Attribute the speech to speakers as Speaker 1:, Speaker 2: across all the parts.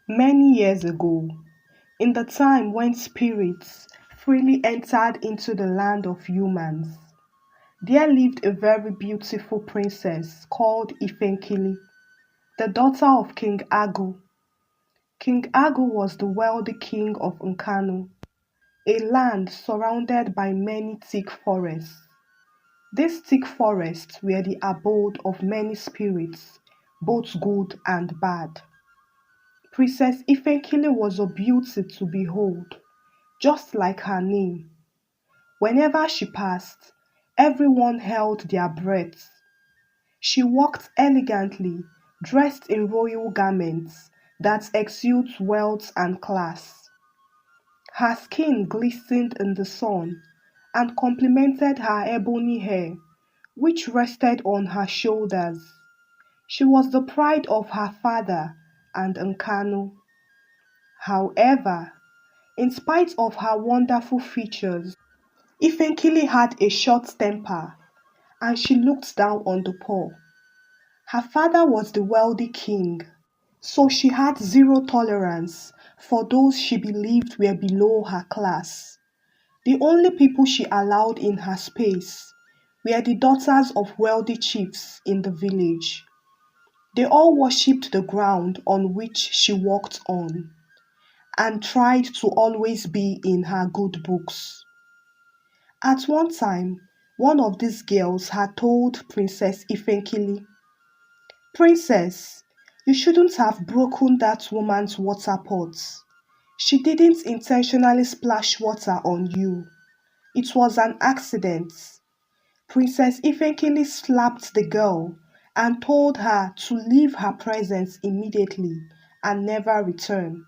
Speaker 1: Many years ago, in the time when spirits freely entered into the land of humans, there lived a very beautiful princess called Ifenkili, the daughter of King Agu. King Agu was the wealthy king of Nkanu, a land surrounded by many thick forests. These thick forests were the abode of many spirits, both good and bad. Princess Ifenkili was a beauty to behold, just like her name. Whenever she passed, everyone held their breaths. She walked elegantly, dressed in royal garments that exude wealth and class. Her skin glistened in the sun and complemented her ebony hair, which rested on her shoulders. She was the pride of her father and Nkanu. However, in spite of her wonderful features, Ifenkili had a short temper and she looked down on the poor. Her father was the wealthy king, so she had zero tolerance for those she believed were below her class. The only people she allowed in her space were the daughters of wealthy chiefs in the village. They all worshipped the ground on which she walked on and tried to always be in her good books. At one time, one of these girls had told Princess Ifenkili, Princess, you shouldn't have broken that woman's water pot. She didn't intentionally splash water on you. It was an accident. Princess Ifenkili slapped the girl and told her to leave her presence immediately and never return.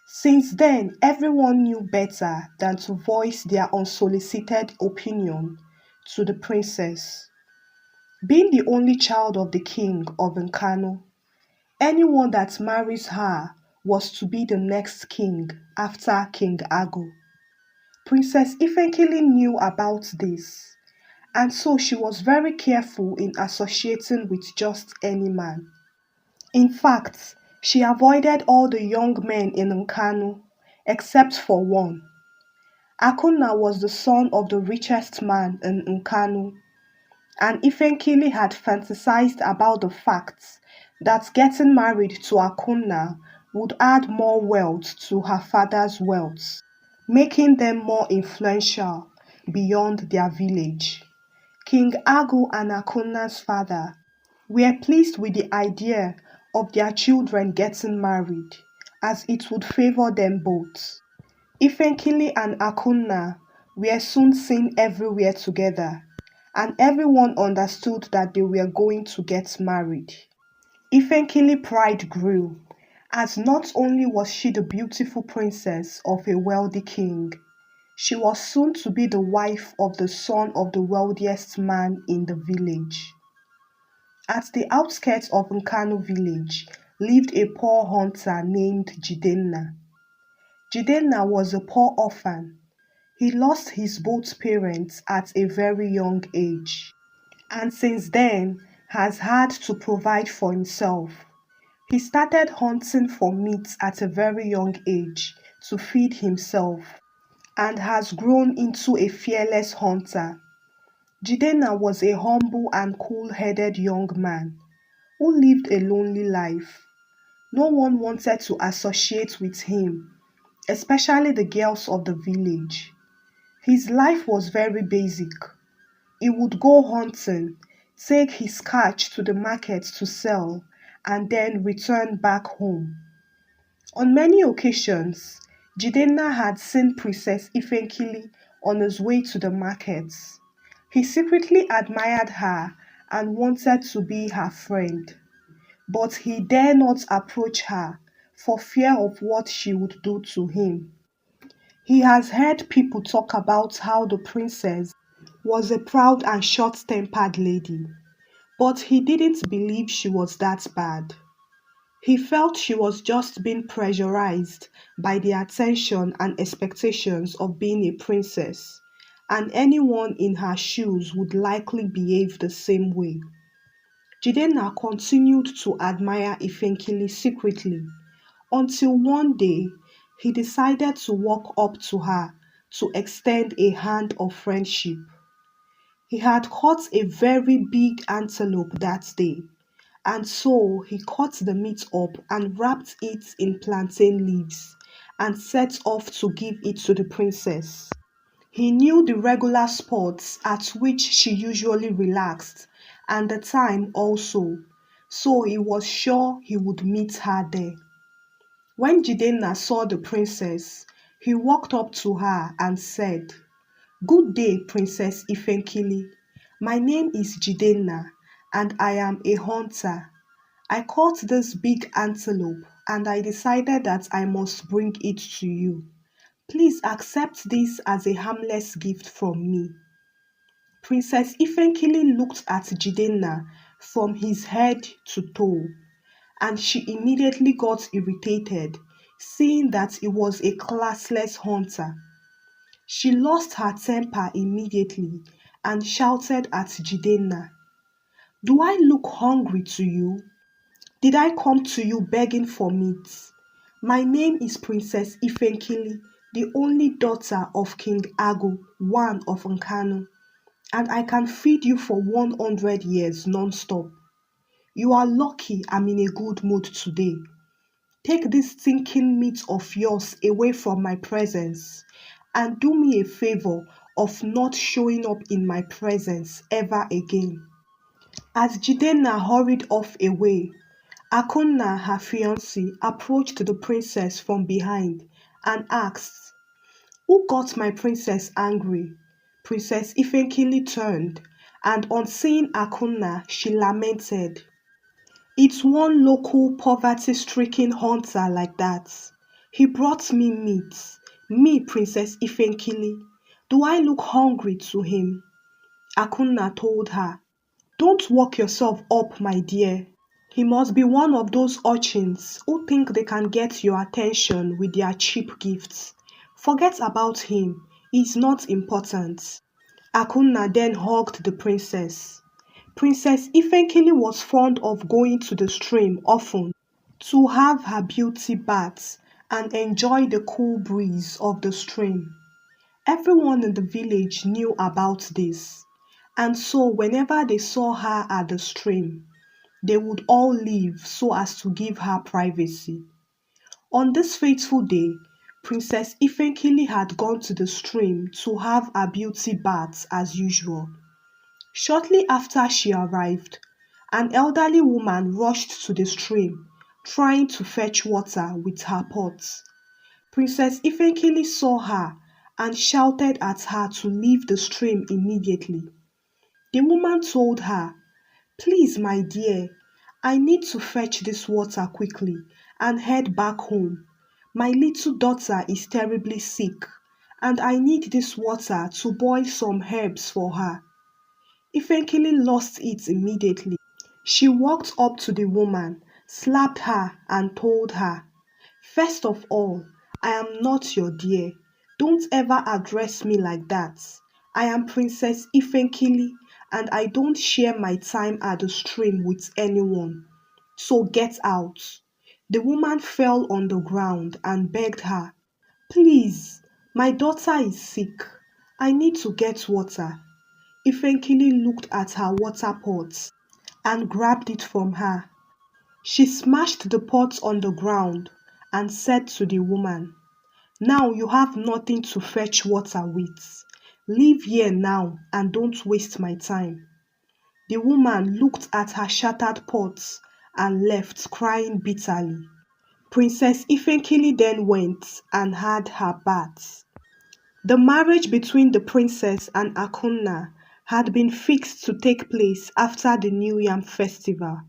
Speaker 1: Since then, everyone knew better than to voice their unsolicited opinion to the princess. Being the only child of the king of Nkanu, anyone that marries her was to be the next king after King Agu. Princess Ifenkili knew about this, and so she was very careful in associating with just any man. In fact, she avoided all the young men in Nkanu except for one. Akunna was the son of the richest man in Nkanu, and Ifenkili had fantasized about the fact that getting married to Akunna would add more wealth to her father's wealth, making them more influential beyond their village. King Agu and Akunna's father were pleased with the idea of their children getting married, as it would favor them both. Ifenkili and Akunna were soon seen everywhere together, and everyone understood that they were going to get married. Ifenkili pride grew, as not only was she the beautiful princess of a wealthy king, she was soon to be the wife of the son of the wealthiest man in the village. At the outskirts of Nkanu village lived a poor hunter named Jidenna. Jidenna was a poor orphan. He lost his both parents at a very young age, and since then has had to provide for himself. He started hunting for meat at a very young age to feed himself and has grown into a fearless hunter. Jidenna was a humble and cool-headed young man who lived a lonely life. No one wanted to associate with him, especially the girls of the village. His life was very basic. He would go hunting, take his catch to the market to sell, and then return back home. On many occasions, Jidenna had seen Princess Ifenkili on his way to the markets. He secretly admired her and wanted to be her friend, but he dare not approach her for fear of what she would do to him. He has heard people talk about how the princess was a proud and short-tempered lady, but he didn't believe she was that bad. He felt she was just being pressurized by the attention and expectations of being a princess, and anyone in her shoes would likely behave the same way. Jidenna continued to admire Ifenkili secretly until one day he decided to walk up to her to extend a hand of friendship. He had caught a very big antelope that day, and so he cut the meat up and wrapped it in plantain leaves and set off to give it to the princess. He knew the regular spots at which she usually relaxed and the time also, so he was sure he would meet her there. When Jidenna saw the princess, he walked up to her and said, "Good day, Princess Ifenkili. My name is Jidenna, and I am a hunter. I caught this big antelope, and I decided that I must bring it to you. Please accept this as a harmless gift from me." Princess Ifenkili looked at Jidenna from his head to toe, and she immediately got irritated, seeing that he was a classless hunter. She lost her temper immediately and shouted at Jidenna, "Do I look hungry to you? Did I come to you begging for meat? My name is Princess Ifenkili, the only daughter of King Agu, one of Nkanu, and I can feed you for 100 years non-stop. You are lucky I'm in a good mood today. Take this stinking meat of yours away from my presence and do me a favor of not showing up in my presence ever again." As Jidenna hurried off away, Akunna, her fiancé, approached the princess from behind and asked, "Who got my princess angry?" Princess Ifenkili turned, and on seeing Akunna, she lamented, "It's one local poverty-stricken hunter like that. He brought me meat. Me, Princess Ifenkili. Do I look hungry to him?" Akunna told her, "Don't work yourself up, my dear. He must be one of those urchins who think they can get your attention with their cheap gifts. Forget about him. He's not important." Akunna then hugged the princess. Princess Ifenkili was fond of going to the stream often to have her beauty bath and enjoy the cool breeze of the stream. Everyone in the village knew about this, and so whenever they saw her at the stream, they would all leave so as to give her privacy. On this fateful day, Princess Ifenkili had gone to the stream to have her beauty bath as usual. Shortly after she arrived, an elderly woman rushed to the stream, trying to fetch water with her pot. Princess Ifenkili saw her and shouted at her to leave the stream immediately. The woman told her, "Please, my dear, I need to fetch this water quickly and head back home. My little daughter is terribly sick, and I need this water to boil some herbs for her." Ifenkili lost it immediately. She walked up to the woman, slapped her, and told her, "First of all, I am not your dear. Don't ever address me like that. I am Princess Ifenkili, and I don't share my time at the stream with anyone. So get out." The woman fell on the ground and begged her, "Please, my daughter is sick. I need to get water." Ifenkili looked at her water pot and grabbed it from her. She smashed the pot on the ground and said to the woman, "Now you have nothing to fetch water with. Leave here now and don't waste my time." The woman looked at her shattered pot and left crying bitterly. Princess Ifenkili then went and had her bath. The marriage between the princess and Akunna had been fixed to take place after the New Yam festival.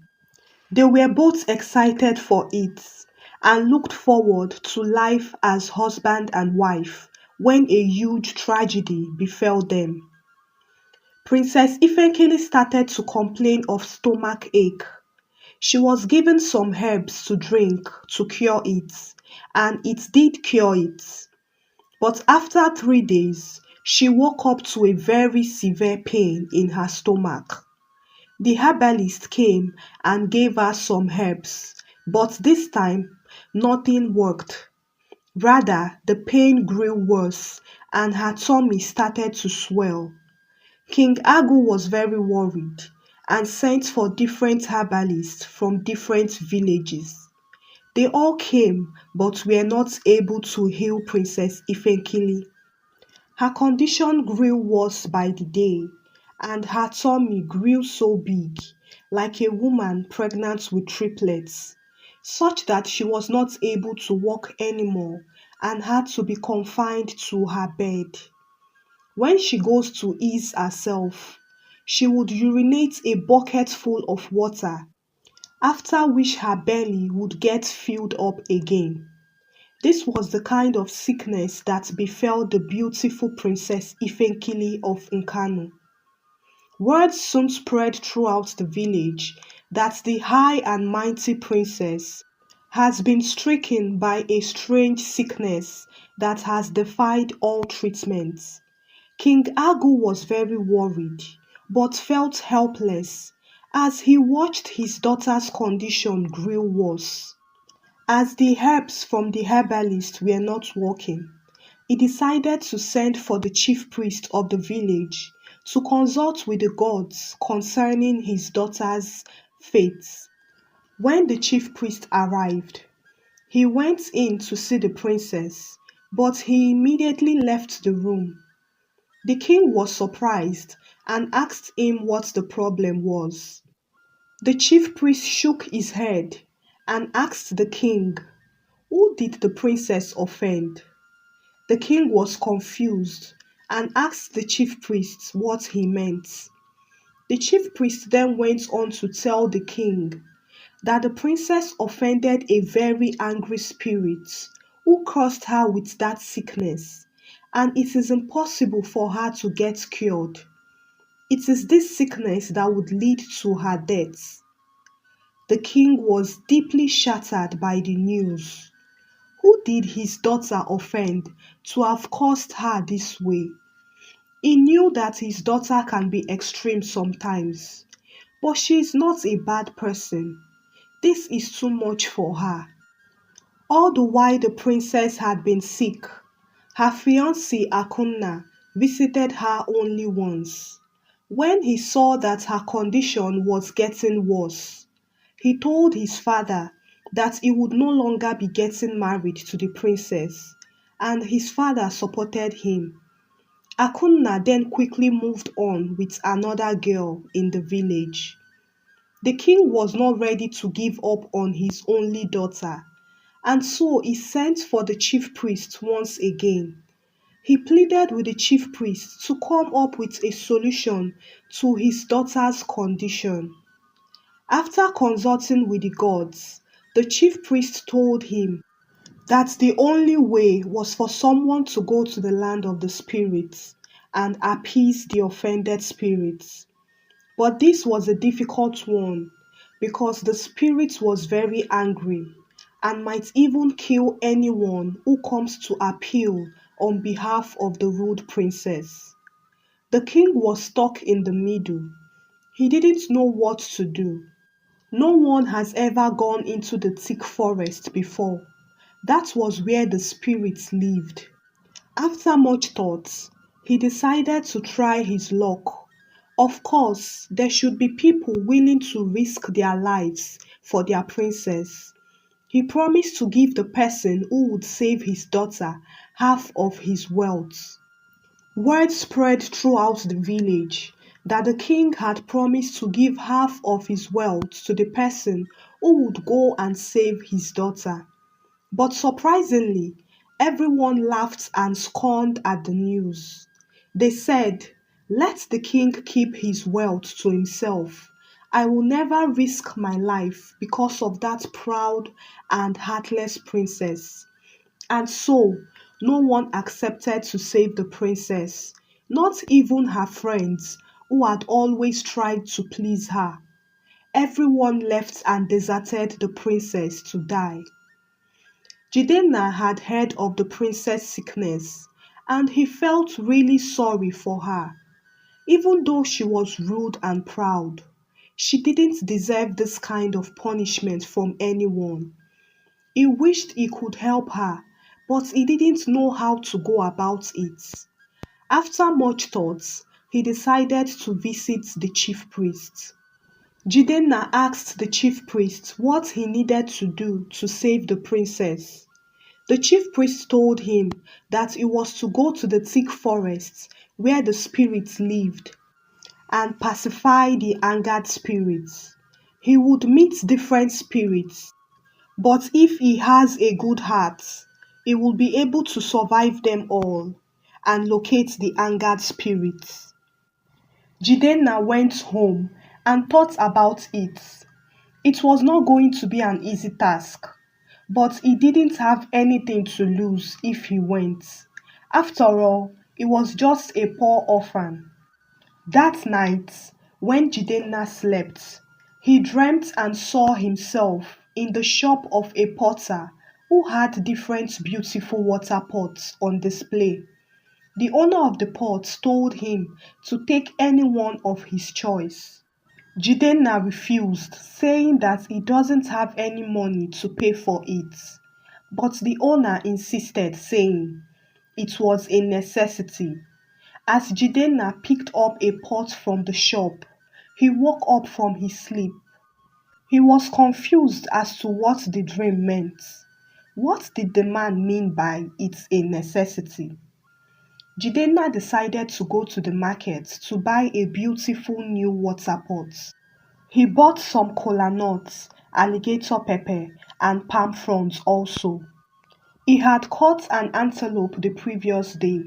Speaker 1: They were both excited for it and looked forward to life as husband and wife when a huge tragedy befell them. Princess Ifenkili started to complain of stomach ache. She was given some herbs to drink to cure it, and it did cure it. But after 3 days, she woke up to a very severe pain in her stomach. The herbalist came and gave her some herbs, but this time nothing worked. Rather, the pain grew worse and her tummy started to swell. King Agu was very worried and sent for different herbalists from different villages. They all came but were not able to heal Princess Ifenkili. Her condition grew worse by the day, and her tummy grew so big, like a woman pregnant with triplets, such that she was not able to walk anymore and had to be confined to her bed. When she goes to ease herself, she would urinate a bucket full of water, after which her belly would get filled up again. This was the kind of sickness that befell the beautiful Princess Ifenkili of Nkanu. Word soon spread throughout the village that the high and mighty princess has been stricken by a strange sickness that has defied all treatments. King Agu was very worried, but felt helpless as he watched his daughter's condition grow worse. As the herbs from the herbalist were not working, he decided to send for the chief priest of the village to consult with the gods concerning his daughter's fate. When the chief priest arrived, he went in to see the princess, but he immediately left the room. The king was surprised and asked him what the problem was. The chief priest shook his head and asked the king, "Who did the princess offend?" The king was confused and asked the chief priest what he meant. The chief priest then went on to tell the king that the princess offended a very angry spirit who cursed her with that sickness, and it is impossible for her to get cured. It is this sickness that would lead to her death. The king was deeply shattered by the news. Who did his daughter offend to have caused her this way? He knew that his daughter can be extreme sometimes, but she is not a bad person. This is too much for her. All the while the princess had been sick, her fiancé Akunna visited her only once. When he saw that her condition was getting worse, he told his father that he would no longer be getting married to the princess, and his father supported him. Akunna then quickly moved on with another girl in the village. The king was not ready to give up on his only daughter, and so he sent for the chief priest once again. He pleaded with the chief priest to come up with a solution to his daughter's condition. After consulting with the gods, the chief priest told him that the only way was for someone to go to the land of the spirits and appease the offended spirits. But this was a difficult one because the spirit was very angry and might even kill anyone who comes to appeal on behalf of the rude princess. The king was stuck in the middle. He didn't know what to do. No one has ever gone into the thick forest before. That was where the spirits lived. After much thought, he decided to try his luck. Of course, there should be people willing to risk their lives for their princess. He promised to give the person who would save his daughter half of his wealth. Word spread throughout the village that the king had promised to give half of his wealth to the person who would go and save his daughter. But surprisingly, everyone laughed and scorned at the news. They said, "Let the king keep his wealth to himself. I will never risk my life because of that proud and heartless princess." And so, no one accepted to save the princess, not even her friends who had always tried to please her. Everyone left and deserted the princess to die. Jidenna had heard of the princess' sickness, and he felt really sorry for her. Even though she was rude and proud, she didn't deserve this kind of punishment from anyone. He wished he could help her, but he didn't know how to go about it. After much thought, he decided to visit the chief priest. Jidenna asked the chief priest what he needed to do to save the princess. The chief priest told him that he was to go to the thick forest where the spirits lived and pacify the angered spirits. He would meet different spirits, but if he has a good heart, he will be able to survive them all and locate the angered spirits. Jidenna went home and thought about it. It was not going to be an easy task, but he didn't have anything to lose if he went. After all, he was just a poor orphan. That night, when Jidenna slept, he dreamt and saw himself in the shop of a potter who had different beautiful water pots on display. The owner of the pots told him to take any one of his choice. Jidenna refused, saying that he doesn't have any money to pay for it. But the owner insisted, saying it was a necessity. As Jidenna picked up a pot from the shop, he woke up from his sleep. He was confused as to what the dream meant. What did the man mean by it's a necessity? Jidenna decided to go to the market to buy a beautiful new water pot. He bought some kola nuts, alligator pepper, and palm fronds also. He had caught an antelope the previous day,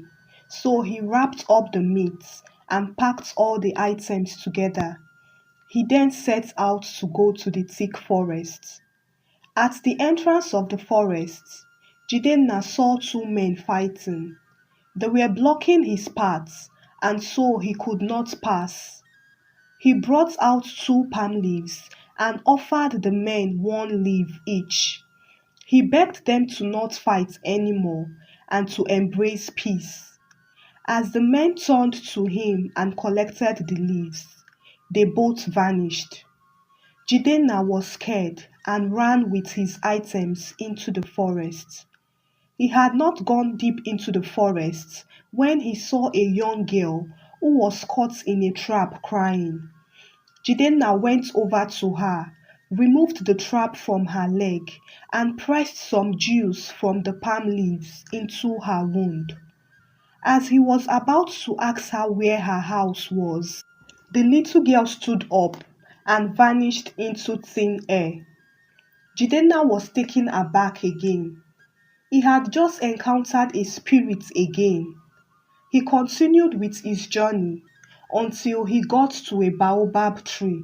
Speaker 1: so he wrapped up the meat and packed all the items together. He then set out to go to the thick forest. At the entrance of the forest, Jidenna saw two men fighting. They were blocking his path, and so he could not pass. He brought out two palm leaves and offered the men one leaf each. He begged them to not fight anymore and to embrace peace. As the men turned to him and collected the leaves, they both vanished. Jidenna was scared and ran with his items into the forest. He had not gone deep into the forest when he saw a young girl who was caught in a trap crying. Jidenna went over to her, removed the trap from her leg, and pressed some juice from the palm leaves into her wound. As he was about to ask her where her house was, the little girl stood up and vanished into thin air. Jidenna was taken aback again. He had just encountered a spirit again. He continued with his journey until he got to a baobab tree.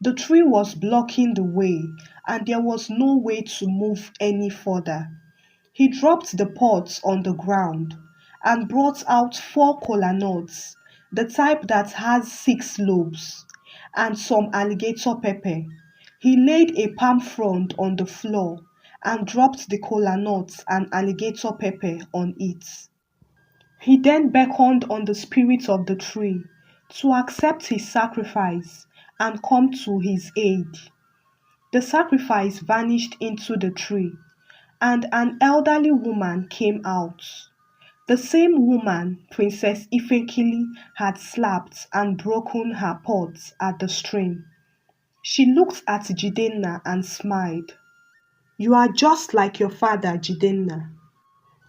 Speaker 1: The tree was blocking the way, and there was no way to move any further. He dropped the pots on the ground and brought out four kola nuts, the type that has six lobes, and some alligator pepper. He laid a palm frond on the floor and dropped the kola nuts and alligator pepper on it. He then beckoned on the spirit of the tree to accept his sacrifice and come to his aid. The sacrifice vanished into the tree, and an elderly woman came out. The same woman Princess Ifenkili had slapped and broken her pot at the stream. She looked at Jidenna and smiled. You are just like your father, Jidenna.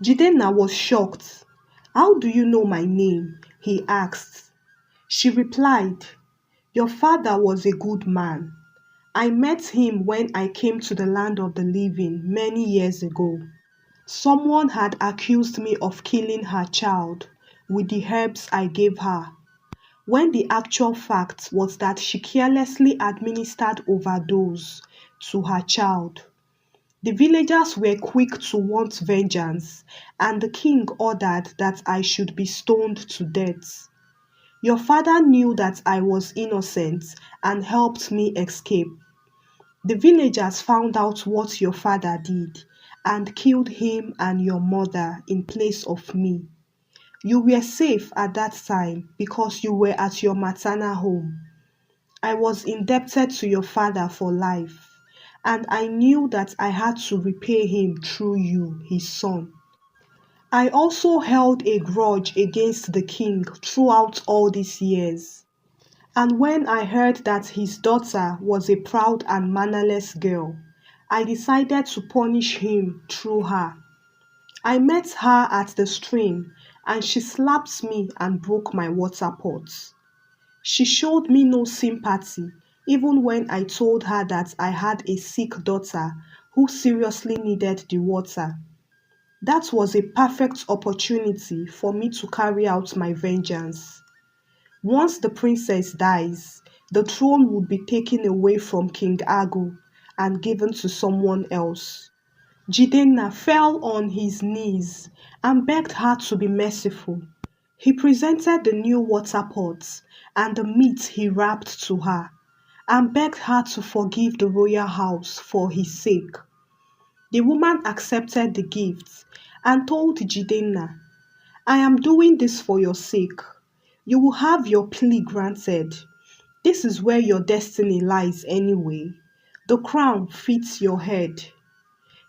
Speaker 1: Jidenna was shocked. How do you know my name? He asked. She replied, Your father was a good man. I met him when I came to the land of the living many years ago. Someone had accused me of killing her child with the herbs I gave her, when the actual fact was that she carelessly administered overdose to her child. The villagers were quick to want vengeance, and the king ordered that I should be stoned to death. Your father knew that I was innocent and helped me escape. The villagers found out what your father did and killed him and your mother in place of me. You were safe at that time because you were at your maternal home. I was indebted to your father for life, and I knew that I had to repay him through you, his son. I also held a grudge against the king throughout all these years. And when I heard that his daughter was a proud and mannerless girl, I decided to punish him through her. I met her at the stream and she slapped me and broke my water pot. She showed me no sympathy even when I told her that I had a sick daughter who seriously needed the water. That was a perfect opportunity for me to carry out my vengeance. Once the princess dies, the throne would be taken away from King Agu and given to someone else. Jidenna fell on his knees and begged her to be merciful. He presented the new water pots and the meat he wrapped to her and begged her to forgive the royal house for his sake. The woman accepted the gifts and told Jidenna, I am doing this for your sake. You will have your plea granted. This is where your destiny lies anyway. The crown fits your head.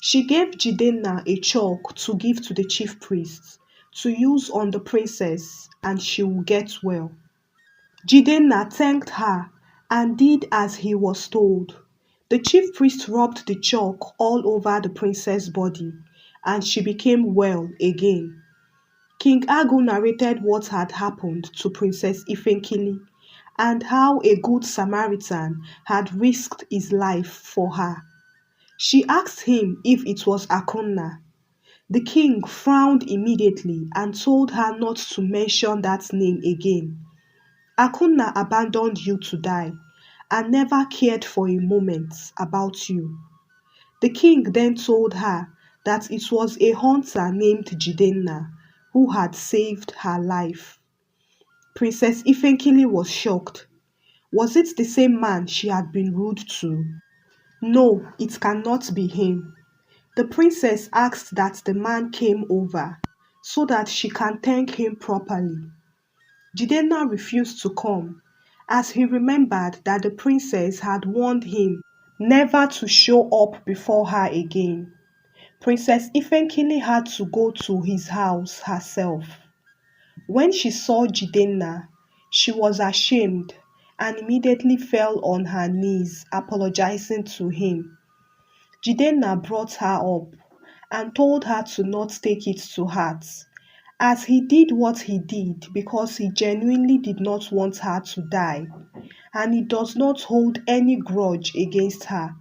Speaker 1: She gave Jidenna a chalk to give to the chief priest to use on the princess and she will get well. Jidenna thanked her and did as he was told. The chief priest rubbed the chalk all over the princess' body and she became well again. King Agu narrated what had happened to Princess Ifenkili and how a good Samaritan had risked his life for her. She asked him if it was Akunna. The king frowned immediately and told her not to mention that name again. Akunna abandoned you to die and never cared for a moment about you. The king then told her that it was a hunter named Jidenna who had saved her life. Princess Ifenkili was shocked. Was it the same man she had been rude to? No, it cannot be him. The princess asked that the man came over so that she can thank him properly. Jidenna refused to come as he remembered that the princess had warned him never to show up before her again. Princess Ifenkili had to go to his house herself. When she saw Jidenna, she was ashamed and immediately fell on her knees apologizing to him. Jidenna brought her up and told her to not take it to heart, as he did what he did because he genuinely did not want her to die, and he does not hold any grudge against her.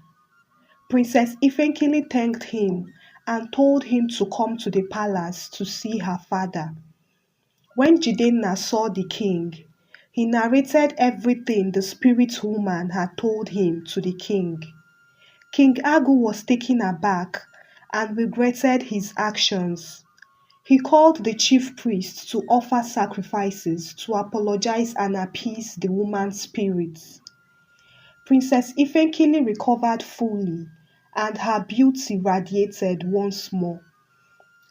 Speaker 1: Princess Ifenkili thanked him and told him to come to the palace to see her father. When Jidenna saw the king, he narrated everything the spirit woman had told him to the king. King Agu was taken aback and regretted his actions. He called the chief priest to offer sacrifices to apologize and appease the woman's spirits. Princess Ifenkili recovered fully and her beauty radiated once more.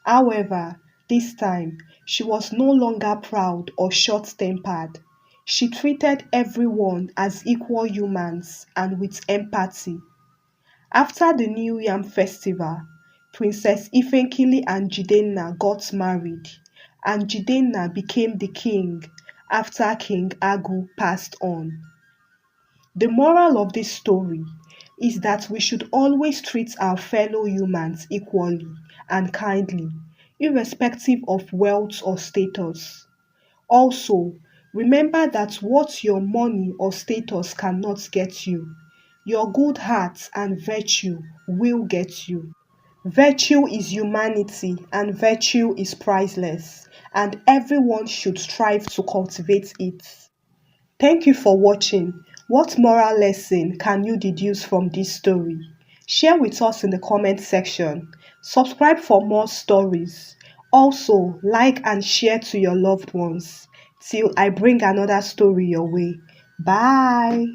Speaker 1: However, this time she was no longer proud or short-tempered. She treated everyone as equal humans and with empathy. After the New Yam festival, Princess Ifenkili and Jidenna got married, and Jidenna became the king after King Agu passed on. The moral of this story is that we should always treat our fellow humans equally and kindly, irrespective of wealth or status. Also, remember that what your money or status cannot get you, your good heart and virtue will get you. Virtue is humanity and virtue is priceless, and everyone should strive to cultivate it. Thank you for watching. What moral lesson can you deduce from this story? Share with us in the comment section. Subscribe for more stories. Also, like and share to your loved ones. Till I bring another story your way. Bye.